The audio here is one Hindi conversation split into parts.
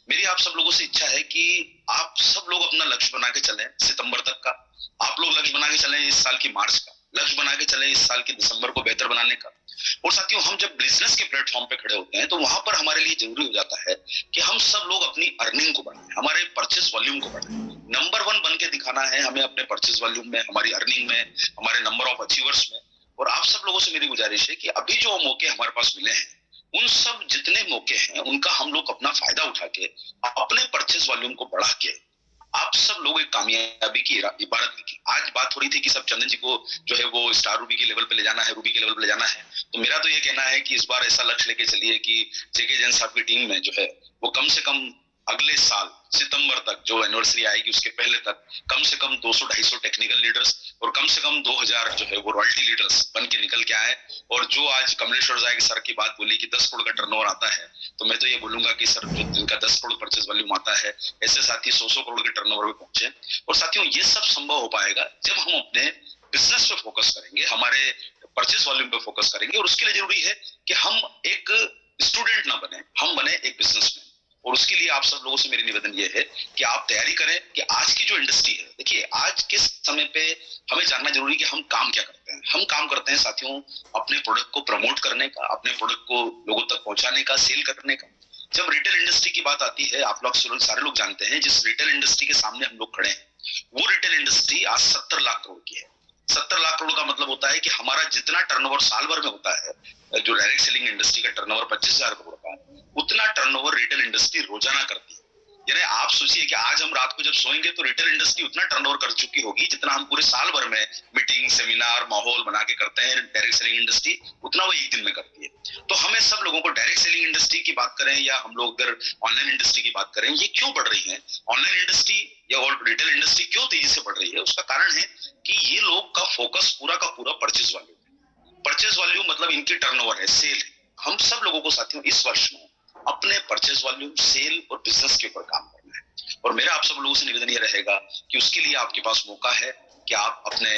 मेरी आप सब लोगों से इच्छा है कि आप सब लोग अपना लक्ष्य बना के चलें सितंबर तक का। आप लोग लक्ष्य बना के चलें इस साल की मार्च का, लक्ष्य बना के चलें इस साल की दिसंबर को बेहतर बनाने का। और साथियों, हम जब बिजनेस के प्लेटफॉर्म पे खड़े होते हैं तो वहां पर हमारे लिए जरूरी हो जाता है कि हम सब लोग अपनी अर्निंग को बढ़ाएं, हमारे परचेज वॉल्यूम को बढ़ाएं। नंबर वन बन के दिखाना है हमें अपने परचेज वॉल्यूम में, हमारी अर्निंग में, हमारे नंबर ऑफ अचीवर्स में। और आप सब लोगों से मेरी गुजारिश है कि अभी जो मौके हमारे पास मिले हैं, उन सब जितने मौके हैं उनका हम लोग अपना फायदा उठा के अपने परचेज वॉल्यूम को बढ़ा के आप सब लोग एक कामयाबी की इबारत लिखी। आज बात हो रही थी कि सब चंदन जी को जो है वो स्टार रूबी के लेवल पे ले जाना है, रूबी के लेवल पे ले जाना है। तो मेरा तो ये कहना है कि इस बार ऐसा लक्ष्य लेके चलिए कि जेके जैन साहब की टीम में जो है वो कम से कम अगले साल सितंबर तक, जो एनिवर्सरी आएगी उसके पहले तक, कम से कम 200-250 टेक्निकल लीडर्स और कम से कम 2000 जो है वो रॉयल्टी लीडर्स बन के निकल के आए। और जो आज कमलेश्वर जाए सर की बात बोली कि 10 करोड़ का टर्नओवर आता है, तो मैं तो ये बोलूंगा कि सर जो जिनका 10 करोड़ परचेज वॉल्यूम आता है, ऐसे साथी 100 करोड़ के टर्नओवर पे पहुंचे। और साथियों, ये सब संभव हो पाएगा जब हम अपने बिजनेस पे फोकस करेंगे, हमारे परचेज वॉल्यूम पे फोकस करेंगे। और उसके लिए जरूरी है कि हम एक स्टूडेंट ना बने, हम बने एक बिजनेसमैन। और उसके लिए आप सब लोगों से मेरी निवेदन ये है कि आप तैयारी करें कि आज की जो इंडस्ट्री है, देखिए आज के समय पे हमें जानना जरूरी है कि हम काम क्या करते हैं। हम काम करते हैं साथियों अपने प्रोडक्ट को प्रमोट करने का, अपने प्रोडक्ट को लोगों तक पहुंचाने का, सेल करने का। जब रिटेल इंडस्ट्री की बात आती है, आप लोग सारे लोग जानते हैं जिस रिटेल इंडस्ट्री के सामने हम लोग खड़े हैं, वो रिटेल इंडस्ट्री आज 70 लाख करोड़ की है। 70 लाख करोड़ का मतलब होता है कि हमारा जितना टर्नओवर साल भर में होता है, जो डायरेक्ट सेलिंग इंडस्ट्री का टर्नओवर 25,000 करोड़ का है, उतना टर्नओवर रिटेल इंडस्ट्री रोजाना करती है। यानी आप सोचिए कि आज हम रात को जब सोएंगे तो रिटेल इंडस्ट्री उतना टर्नओवर कर चुकी होगी जितना हम पूरे साल भर में मीटिंग, सेमिनार, माहौल बना के करते हैं। डायरेक्ट सेलिंग इंडस्ट्री उतना वो एक दिन में करती है। तो हमें सब लोगों को डायरेक्ट सेलिंग इंडस्ट्री की बात करें या हम लोग अगर ऑनलाइन इंडस्ट्री की बात करें, ये क्यों बढ़ रही है, ऑनलाइन इंडस्ट्री या रिटेल इंडस्ट्री क्यों तेजी से बढ़ रही है, उसका कारण है कि ये लोग का फोकस पूरा का पूरा परचेज वॉल्यूम है। परचेज वॉल्यूम मतलब इनकी टर्नओवर है, सेल है। हम सब लोगों को साथियों इस वर्ष में अपने परचेज वॉल्यूम, सेल और बिजनेस के ऊपर काम करना है। और मेरा आप सब लोगों से निवेदन ये रहेगा कि उसके लिए आपके पास मौका है कि आप अपने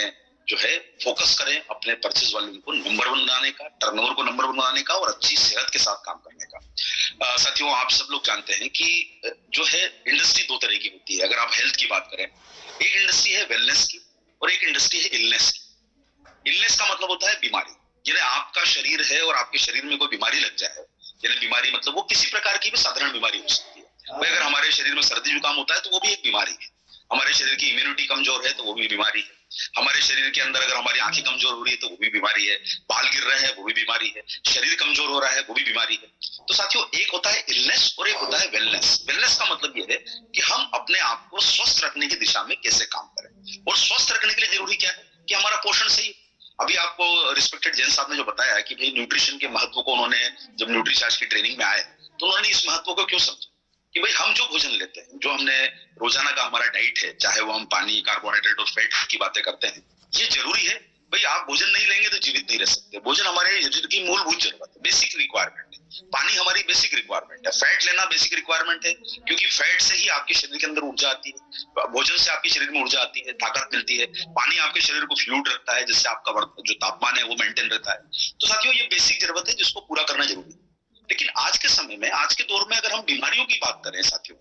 जो है फोकस करें अपने परचेज वॉल्यूम को नंबर वन बनाने का, टर्नओवर को नंबर वन बनाने का और अच्छी सेहत के साथ काम करने का। साथियों, आप सब लोग जानते हैं कि जो है इंडस्ट्री दो तरह की होती है। अगर आप हेल्थ की बात करें, एक इंडस्ट्री है वेलनेस की और एक इंडस्ट्री है इलनेस की। इलनेस का मतलब होता है बीमारी। यानी आपका शरीर है और आपके शरीर में कोई बीमारी लग जाए, यानी बीमारी मतलब वो किसी प्रकार की भी साधारण बीमारी हो सकती है। भाई अगर हमारे शरीर में सर्दी जुकाम होता है तो वो भी एक बीमारी है। हमारे शरीर की इम्यूनिटी कमजोर है तो वो भी बीमारी है। हमारे शरीर के अंदर अगर हमारी आंखें कमजोर हो रही है तो वो भी बीमारी है। बाल गिर रहे हैं वो भी बीमारी है। शरीर कमजोर हो रहा है वो भी बीमारी है। तो साथियों, एक होता है इलनेस और एक होता है वेलनेस। वेलनेस का मतलब ये है कि हम अपने आप को स्वस्थ रखने की दिशा में कैसे काम करें। और स्वस्थ रखने के लिए जरूरी क्या है कि हमारा पोषण सही। अभी आपको रिस्पेक्टेड जैन साहब ने जो बताया कि भाई न्यूट्रिशन के महत्व को उन्होंने जब न्यूट्रीचार्ज की ट्रेनिंग में आए तो उन्होंने इस महत्व को क्यों समझा कि भाई हम जो भोजन लेते हैं, जो हमने रोजाना का हमारा डाइट है, चाहे वो हम पानी, कार्बोहाइड्रेट और फैट की बातें करते हैं, ये जरूरी है। भाई आप भोजन नहीं लेंगे तो जीवित नहीं रह सकते। भोजन हमारे शरीर की मूलभूत जरूरत है, बेसिक रिक्वायरमेंट है। पानी हमारी बेसिक रिक्वायरमेंट है। फैट लेना बेसिक रिक्वायरमेंट है, क्योंकि फैट से ही आपके शरीर के अंदर ऊर्जा आती है। भोजन से आपके शरीर में ऊर्जा आती है, ताकत मिलती है। पानी आपके शरीर को फ्लूइड रखता है, जिससे आपका जो तापमान है वो मेंटेन रहता है। तो साथियों, ये बेसिक जरूरत है जिसको पूरा करना जरूरी है। लेकिन आज के समय में, आज के दौर में अगर हम बीमारियों की बात करें साथियों,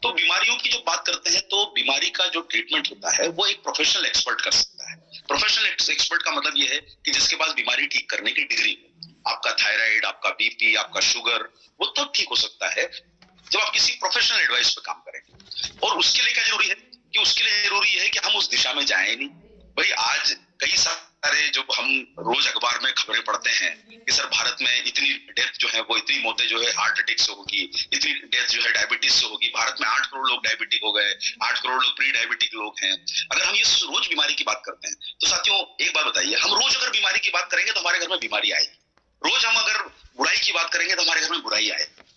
तो बीमारियों की जो बात करते हैं तो बीमारी का जो ट्रीटमेंट होता है वो एक प्रोफेशनल एक्सपर्ट कर सकता है। प्रोफेशनल एक्सपर्ट का मतलब ये है कि जिसके पास बीमारी ठीक करने की डिग्री हो। आपका थायराइड, आपका बीपी, आपका शुगर, वो तब ठीक हो सकता है जब आप किसी प्रोफेशनल एडवाइस पे काम करेंगे। और उसके लिए क्या जरूरी है कि उसके लिए जरूरी है कि हम उस दिशा में जाए नहीं। भाई आज कई सारे जो हम रोज अखबार में खबरें पढ़ते हैं कि सर भारत में इतनी डेथ जो है वो, इतनी मौतें जो है हार्ट अटैक से होगी, इतनी डेथ जो है डायबिटीज से होगी। भारत में 8 करोड़ लोग डायबिटिक हो गए, 8 करोड़ लोग प्री डायबिटिक लोग हैं। अगर हम ये रोज बीमारी की बात करते हैं तो साथियों एक बात बताइए, हम रोज अगर बीमारी की बात करेंगे तो हमारे घर में बीमारी आएगी। रोज हम अगर बुराई की बात करेंगे तो हमारे घर में बुराई आएगी।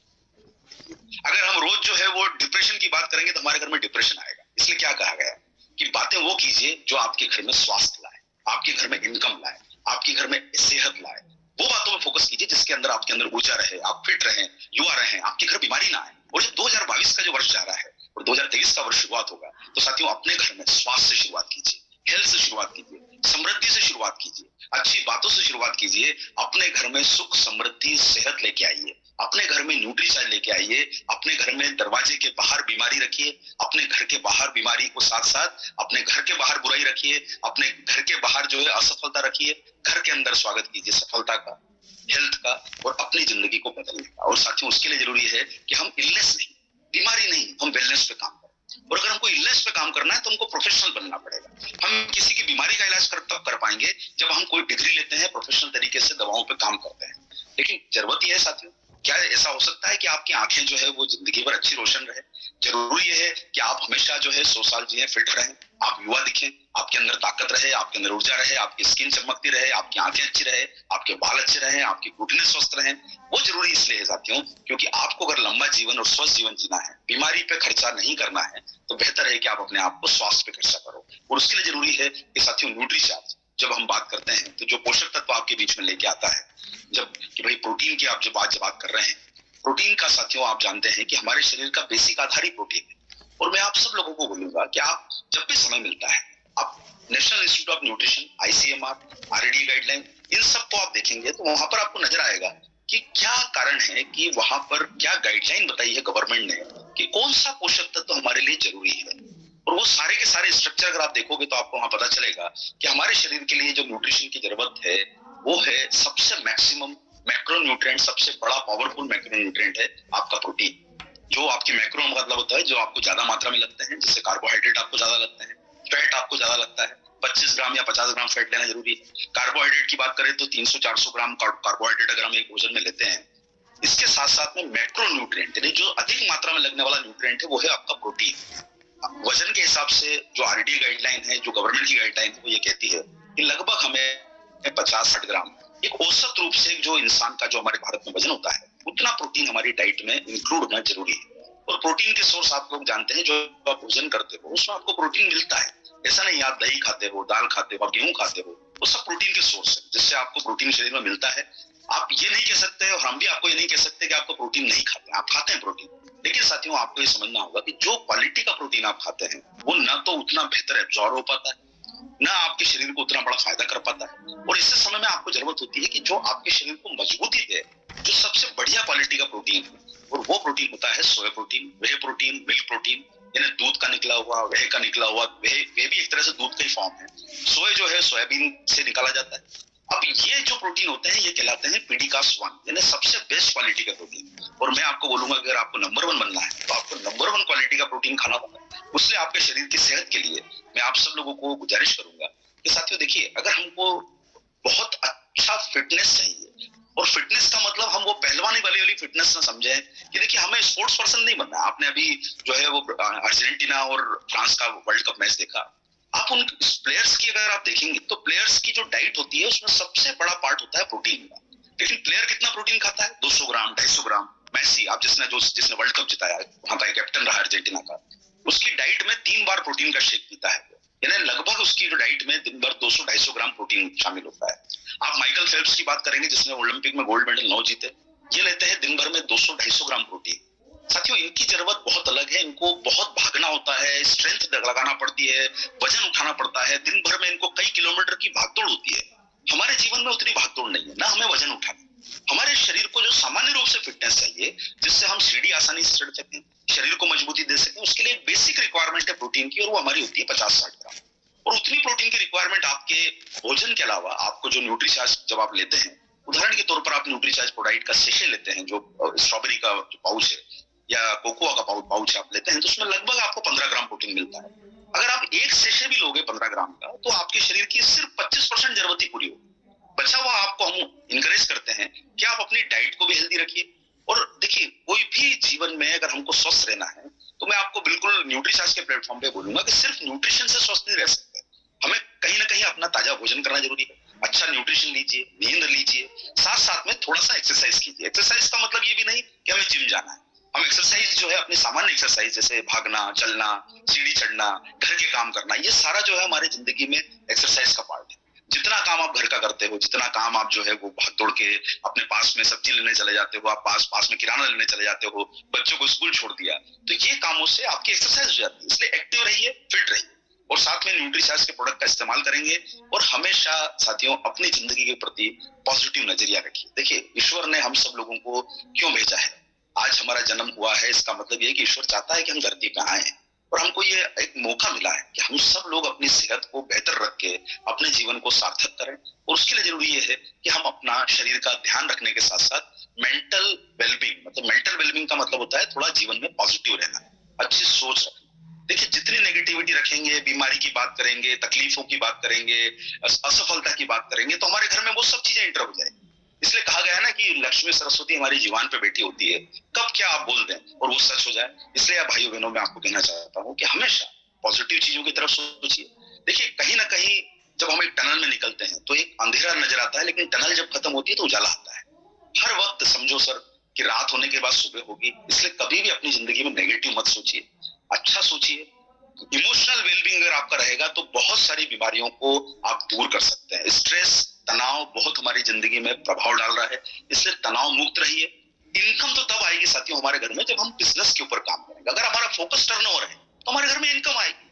अगर हम रोज जो है वो डिप्रेशन की बात करेंगे तो हमारे घर में डिप्रेशन आएगा। इसलिए क्या कहा गया कि बातें वो कीजिए जो आपके घर में स्वास्थ्य लाए, आपके घर में इनकम लाए, आपके घर में सेहत लाए। वो बातों में फोकस कीजिए जिसके अंदर आपके अंदर ऊर्जा रहे, आप फिट रहें, युवा रहें, आपके घर बीमारी ना आए। और जो 2022 का जो वर्ष जा रहा है और 2023 का वर्ष शुरुआत होगा, तो साथियों अपने घर में स्वास्थ्य से शुरुआत कीजिए, हेल्थ से शुरुआत कीजिए, समृद्धि से शुरुआत कीजिए, अच्छी बातों से शुरुआत कीजिए। अपने घर में सुख, समृद्धि, सेहत लेके आइए। अपने घर में न्यूट्रीचार्ज लेके आइए, अपने घर में दरवाजे के बाहर बीमारी रखिए, अपने घर के बाहर बीमारी को साथ साथ अपने घर के बाहर बुराई रखिए, अपने घर के बाहर जो है असफलता रखिए, घर के अंदर स्वागत कीजिए सफलता का, हेल्थ का और अपनी जिंदगी को बदलने का। और साथियों उसके लिए जरूरी है कि हम इलनेस नहीं, बीमारी नहीं, हम वेलनेस पे काम करें। और अगर हमको इलनेस पे काम करना है तो हमको प्रोफेशनल बनना पड़ेगा। हम किसी की बीमारी का इलाज तब कर पाएंगे जब हम कोई डिग्री लेते हैं, प्रोफेशनल तरीके से दवाओं पे काम करते हैं। लेकिन जरूरत यह है साथियों, क्या ऐसा हो सकता है कि आपकी आंखें जो है वो जिंदगी भर अच्छी रोशन रहे? जरूरी यह है कि आप हमेशा जो है 100 साल जिए, फिट रहें, आप युवा दिखें, आपके अंदर ताकत रहे, आपके अंदर ऊर्जा रहे, आपकी स्किन चमकती रहे, आपकी आंखें अच्छी रहे, आपके बाल अच्छे रहे, आपकी घुटने स्वस्थ रहे। वो जरूरी इसलिए है साथियों क्योंकि आपको अगर लंबा जीवन और स्वस्थ जीवन जीना है, बीमारी पे खर्चा नहीं करना है, तो बेहतर है कि आप अपने आप को स्वास्थ्य पे खर्चा करो। और उसके लिए जरूरी है कि साथियों न्यूट्रीचार्ज जब हम बात करते हैं तो जो पोषक तत्व आपके बीच में लेके आता है, जब कि भाई प्रोटीन की आप जब बात कर रहे हैं, प्रोटीन का साथियों आप जानते हैं कि हमारे शरीर का बेसिक आधार ही प्रोटीन है। और मैं आप सब लोगों को बोलूंगा कि आप जब भी समय मिलता है, आप National Institute of Nutrition, ICMR, RD guideline, इन सबको आप देखेंगे तो वहां पर आपको नजर आएगा कि क्या कारण है, कि वहां पर क्या गाइडलाइन बताई है गवर्नमेंट ने कि कौन सा पोषक तत्व हमारे लिए जरूरी है। और वो सारे के सारे स्ट्रक्चर अगर आप देखोगे तो आपको वहां पता चलेगा कि हमारे शरीर के लिए जो न्यूट्रिशन की जरूरत है वो है सबसे मैक्सिमम मैक्रोन्यूट्रिएंट, सबसे बड़ा पावरफुल मैक्रोन्यूट्रिएंट है आपका प्रोटीन। जो आपके मैक्रो मतलब होता है जो आपको ज्यादा मात्रा में लगते हैं, जैसे कार्बोहाइड्रेट आपको ज्यादा लगते हैं, फैट आपको ज्यादा लगता है, 25 ग्राम या 50 ग्राम फैट लेना जरूरी है। कार्बोहाइड्रेट की बात करें तो 300-400 ग्राम कार्बोहाइड्रेट अगर हम एक भोजन में लेते हैं। इसके साथ साथ में मैक्रोन्यूट्रिएंट यानी जो अधिक मात्रा में लगने वाला न्यूट्रिएंट है वो है आपका प्रोटीन। वजन के हिसाब से जो आरडी गाइडलाइन है, जो गवर्नमेंट की गाइडलाइन है, वो ये कहती है कि लगभग हमें 50-60 ग्राम एक औसत रूप से जो इंसान का जो हमारे भारत में वजन होता है उतना प्रोटीन हमारी डाइट में इंक्लूड होना जरूरी है। और प्रोटीन के सोर्स आप लोग जानते हैं, जो आप भोजन करते हो उसमें आपको प्रोटीन मिलता है। ऐसा नहीं आप दही खाते हो, दाल खाते हो, गेहूं खाते हो, वो सब प्रोटीन के सोर्स है जिससे आपको प्रोटीन शरीर में मिलता है। आप ये नहीं कह सकते और हम भी आपको ये नहीं कह सकते कि आपको प्रोटीन नहीं खाते, आप खाते हैं प्रोटीन। लेकिन साथियों आपको ये समझना होगा कि जो क्वालिटी का प्रोटीन आप खाते हैं वो ना तो उतना बेहतर एब्जॉर्ब हो पाता है, ना आपके शरीर को उतना बड़ा फायदा कर पाता है। और इस समय में आपको जरूरत होती है कि जो आपके शरीर को मजबूती दे, जो सबसे बढ़िया क्वालिटी का प्रोटीन है, और वो प्रोटीन होता है सोया प्रोटीन, वह प्रोटीन, मिल्क प्रोटीन, यानी दूध का निकला हुआ, वह का निकला हुआ, वह भी एक तरह से दूध का ही फॉर्म है। सोया जो है सोयाबीन से निकाला जाता है। अब ये जो प्रोटीन होते हैं ये कहलाते हैं पीडीकास्ट 1, यानी सबसे बेस्ट क्वालिटी का प्रोटीन। और मैं आपको बोलूंगा अगर आपको नंबर 1 बनना है तो आपको नंबर 1 क्वालिटी का प्रोटीन खाना होगा। उससे आपके शरीर की सेहत के लिए मैं आप सब लोगों को गुजारिश करूंगा कि साथियों देखिए, अगर हमको बहुत अच्छा फिटनेस चाहिए, और फिटनेस का मतलब हम वो पहलवानी वाली फिटनेस ना समझे कि देखिए हमें स्पोर्ट्स पर्सन नहीं बनना। आपने अभी जो है वो अर्जेंटीना और फ्रांस का वर्ल्ड कप मैच देखा, आप उन प्लेयर्स की अगर आप देखेंगे तो प्लेयर्स की जो डाइट होती है उसमें सबसे बड़ा पार्ट होता है प्रोटीन का। लेकिन प्लेयर कितना प्रोटीन खाता है? 200 ग्राम, 250 ग्राम। मेसी, आप जिसने वर्ल्ड कप जिताया, वहां का कैप्टन रहा अर्जेंटीना का, उसकी डाइट में 3 बार प्रोटीन का शेक पीता है, यानी लगभग उसकी जो डाइट में दिन भर 200-250 ग्राम प्रोटीन शामिल होता है। आप माइकल फेल्प्स की बात करेंगे जिसने ओलंपिक में गोल्ड मेडल 9 जीते, ये लेते हैं दिन भर में 200-250 ग्राम प्रोटीन। साथियों इनकी जरूरत बहुत अलग है, इनको बहुत भागना होता है, स्ट्रेंथ लगाना पड़ती है, वजन उठाना पड़ता है, दिन भर में इनको कई किलोमीटर की भागदौड़ होती है। हमारे जीवन में उतनी भागदौड़ नहीं है, ना हमें वजन उठाना। हमारे शरीर को जो सामान्य रूप से फिटनेस चाहिए, जिससे हम सीढ़ी आसानी से चढ़ सकें, शरीर को मजबूती दे सकें, उसके लिए बेसिक रिक्वायरमेंट है प्रोटीन की, और वो हमारी होती है 50-60 ग्राम। और उतनी प्रोटीन की रिक्वायरमेंट आपके भोजन के अलावा आपको जो न्यूट्रीचार्ज जब आप लेते हैं, उदाहरण के तौर पर आप न्यूट्रीचार्ज प्रोडाइट का सेशे लेते हैं, जो स्ट्रॉबेरी का जो पाउच है या कोकोआ का पाउच आप लेते हैं, तो उसमें लगभग आपको 15 ग्राम प्रोटीन मिलता है। अगर आप एक सेशे भी लोगे 15 ग्राम का, तो आपके शरीर की सिर्फ 25% जरूरत ही पूरी होगी। बचा हुआ आपको हम इंकरेज करते हैं कि आप अपनी डाइट को भी हेल्दी रखिए। और देखिए, कोई भी जीवन में अगर हमको स्वस्थ रहना है तो मैं आपको बिल्कुल न्यूट्रीचार्ज के प्लेटफॉर्म पे बोलूंगा कि सिर्फ न्यूट्रिशन से स्वस्थ नहीं रह सकते, हमें कहीं ना कहीं अपना ताजा भोजन करना जरूरी है, अच्छा न्यूट्रिशन लीजिए, नींद लीजिए, साथ साथ में थोड़ा सा एक्सरसाइज कीजिए। एक्सरसाइज का मतलब ये भी नहीं कि हमें जिम जाना है, हम एक्सरसाइज जो है अपनी सामान्य एक्सरसाइज जैसे भागना, चलना, सीढ़ी चढ़ना, घर के काम करना, ये सारा जो है हमारे जिंदगी में एक्सरसाइज का पार्ट है। जितना काम आप घर का करते हो, जितना काम आप जो है वो भाग दौड़ के अपने पास में सब्जी लेने चले जाते हो, आप पास में किराना लेने चले जाते हो, बच्चों को स्कूल छोड़ दिया, तो ये कामों से आपकी एक्सरसाइज हो जाती है। इसलिए एक्टिव रहिए, फिट रहिए। और साथ में न्यूट्रीचार्ज के प्रोडक्ट का इस्तेमाल करेंगे और हमेशा साथियों अपनी जिंदगी के प्रति पॉजिटिव नजरिया रखिए। देखिए, ईश्वर ने हम सब लोगों को क्यों भेजा है? आज हमारा जन्म हुआ है, इसका मतलब ये है कि ईश्वर चाहता है कि हम धरती पे आए और हमको ये एक मौका मिला है कि हम सब लोग अपनी सेहत को बेहतर रख के अपने जीवन को सार्थक करें। और उसके लिए जरूरी ये है कि हम अपना शरीर का ध्यान रखने के साथ साथ मेंटल वेलबींग, मतलब मेंटल वेलबींग का मतलब होता है थोड़ा जीवन में पॉजिटिव रहना, अच्छी सोच रखना। देखिए, जितनी नेगेटिविटी रखेंगे, बीमारी की बात करेंगे, तकलीफों की बात करेंगे, असफलता की बात करेंगे, तो हमारे घर में वो सब चीजें एंटर हो जाएगी। इसलिए कहा गया है ना कि लक्ष्मी सरस्वती हमारी जीवान पे बैठी होती है, कब क्या आप बोल दें और वो सच हो जाए। इसलिए भाइयों बहनों, मैं आपको कहना चाहता हूँ कि हमेशा पॉजिटिव चीजों की तरफ सोचिए। देखिए, कहीं ना कहीं जब हम एक टनल में निकलते हैं तो एक अंधेरा नजर आता है, लेकिन टनल जब खत्म होती है तो उजाला आता है। हर वक्त समझो सर कि रात होने के बाद सुबह होगी। इसलिए कभी भी अपनी जिंदगी में नेगेटिव मत सोचिए, अच्छा सोचिए। इमोशनल वेलबींग अगर आपका रहेगा तो बहुत सारी बीमारियों को आप दूर कर सकते हैं। स्ट्रेस, तनाव बहुत हमारी जिंदगी में प्रभाव डाल रहा है, इसलिए तनाव मुक्त रहिए। इनकम तो तब आएगी साथियों हमारे घर में जब हम बिजनेस के ऊपर काम करेंगे। अगर हमारा फोकस टर्नओवर है तो हमारे घर में इनकम आएगी।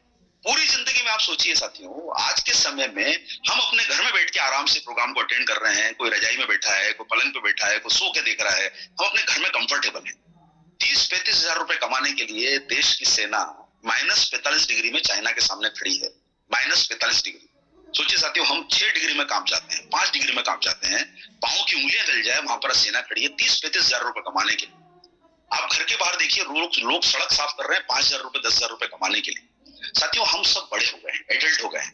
पूरी जिंदगी में आप सोचिए साथियों, आज के समय में हम अपने घर में बैठ के आराम से प्रोग्राम को अटेंड कर रहे हैं। कोई रजाई में बैठा है, कोई पलंग पे बैठा है, कोई सो के देख रहा है। हम अपने घर में कंफर्टेबल है। 30-35 हजार रुपए कमाने के लिए देश की सेना -45 डिग्री में चाइना के सामने खड़ी है। -45 डिग्री। सोचिए साथियों, हम 6 डिग्री में काम जाते हैं, 5 डिग्री में काम जाते हैं, पांव की उंगलियां गल जाए, वहां पर सेना खड़ी है 30-35 हजार रुपए कमाने के लिए। आप घर के बाहर देखिए, लोग सड़क साफ कर रहे हैं 5 हजार रुपए, 10 हजार रुपए कमाने के लिए। साथियों, हम सब बड़े हो गए हैं, एडल्ट हो गए हैं।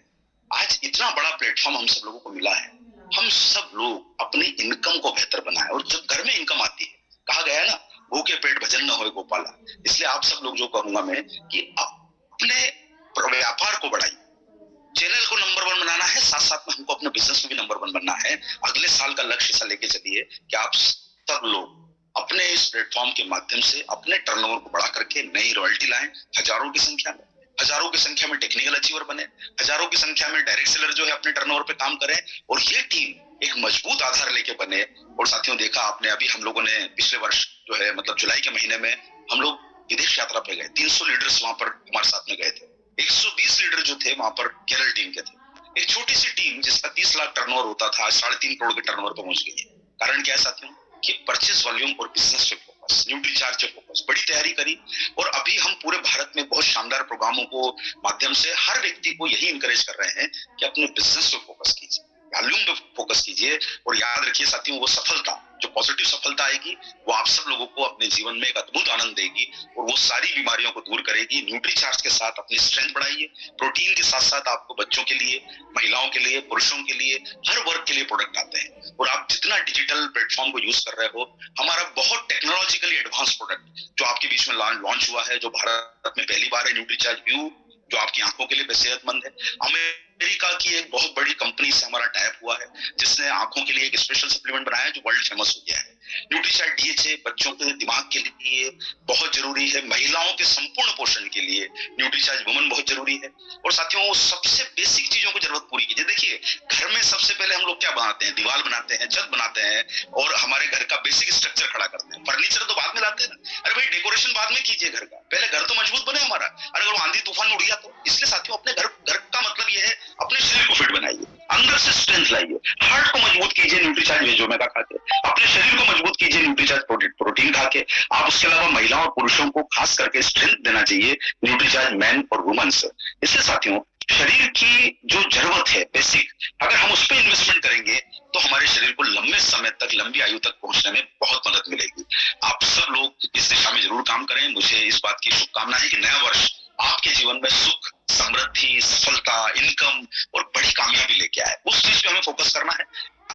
आज इतना बड़ा प्लेटफॉर्म हम सब लोगों को मिला है। हम सब लोग अपनी इनकम को बेहतर बनाए। और जब घर में इनकम आती है, कहा गया है ना, भूखे पेट भजन न होए गोपाला। इसलिए आप सब लोग, जो कहूंगा मैं, कि अपने व्यापार को बढ़ाइए। चैनल को नंबर 1 बनाना है, साथ साथ में हमको अपने बिजनेस में भी नंबर 1 बनना है। अगले साल का लक्ष्य ऐसा लेके चलिए कि आप सब लोग अपने इस प्लेटफॉर्म के माध्यम से अपने टर्नओवर को बढ़ा करके नई रॉयल्टी लाएं। हजारों की संख्या में टेक्निकल अचीवर बने, हजारों की संख्या में डायरेक्ट सेलर जो है अपने टर्नओवर पे काम करें और ये टीम एक मजबूत आधार लेके बने। और साथियों, देखा आपने, अभी हम लोगों ने पिछले वर्ष जो है, मतलब जुलाई के महीने में हम लोग विदेश यात्रा पे गए। 300 लीडर्स वहां पर हमारे साथ में गए थे। 120 लीडर जो थे वहां पर केरल टीम के थे। एक छोटी सी टीम जिसका 30 लाख टर्नओवर होता था, 3.5 करोड़ के टर्नओवर पर पहुंच गई है। कारण क्या है साथियों? कि परचेज वॉल्यूम और बिजनेस पे फोकस, न्यूट्रीचार्ज पे फोकस, बड़ी तैयारी करी। और अभी हम पूरे भारत में बहुत शानदार प्रोग्रामों को माध्यम से हर व्यक्ति को यही इंकरेज कर रहे हैं कि अपने बिजनेस पे फोकस कीजिए, वॉल्यूम पे फोकस कीजिए। और याद रखिए साथियों, वो सफलता, जो पॉजिटिव सफलता आएगी, वो आप सब लोगों को अपने जीवन में एक अद्भुत आनंद देगी और वो सारी बीमारियों को दूर करेगी। न्यूट्रीचार्ज के साथ अपनी स्ट्रेंथ बढ़ाइए। प्रोटीन के साथ साथ आपको बच्चों के लिए, महिलाओं के लिए, पुरुषों के लिए, हर वर्ग के लिए प्रोडक्ट आते हैं। और आप जितना डिजिटल प्लेटफॉर्म को यूज कर रहे हो, हमारा बहुत टेक्नोलॉजिकली एडवांस प्रोडक्ट जो आपके बीच में लॉन्च हुआ है, जो भारत में पहली बार है, न्यूट्रीचार्ज व्यू, जो आपकी आंखों के लिए सेहतमंद है। अमेरिका की एक बहुत बड़ी कंपनी से हमारा टाइप हुआ है, जिसने आंखों के लिए एक स्पेशल सप्लीमेंट बनाया है जो वर्ल्ड फेमस हो गया है। न्यूट्रीचार्ज DHA बच्चों के दिमाग के लिए बहुत जरूरी है। महिलाओं के संपूर्ण पोषण के लिए न्यूट्रीचार्ज वुमन बहुत जरूरी है। और साथियों, सबसे बेसिक चीजों को जरूरत पूरी कीजिए। देखिए, घर में सबसे पहले हम लोग क्या बनाते हैं? दीवार बनाते हैं, छत बनाते हैं और हमारे घर का बेसिक स्ट्रक्चर खड़ा करते हैं। फर्नीचर तो बाद में लाते हैं ना। अरे भाई, डेकोरेशन बाद में कीजिए घर का, पहले घर तो मजबूत बने हमारा। अरे अगर आंधी तूफान में उड़ गया तो। इसलिए साथियों, अपने घर का मतलब यह है, अपने शरीर को फिट बनाइए, अंदर से स्ट्रेंथ लाइए, हार्ट को मजबूत कीजिए न्यूट्रीचार्ज वेजोमेगा खा के, अपने शरीर को मजबूत कीजिए न्यूट्रीचार्ज प्रोटीन खा के। आप उसके अलावा महिलाओं और पुरुषों को खास करके स्ट्रेंथ देना चाहिए न्यूट्रीचार्ज मैन और वुमन से। इसलिए साथियों, शरीर की जो जरूरत है बेसिक, अगर हम उस पर इन्वेस्टमेंट करेंगे तो हमारे शरीर को लंबे समय तक, लंबी आयु तक पहुंचने में बहुत मदद मिलेगी। आप सब लोग इस दिशा में जरूर काम करें। मुझे इस बात की शुभकामना है कि नया वर्ष आपके जीवन में सुख, समृद्धि, सफलता, इनकम और बड़ी कामयाबी लेके आए। उस चीज पे हमें फोकस करना है।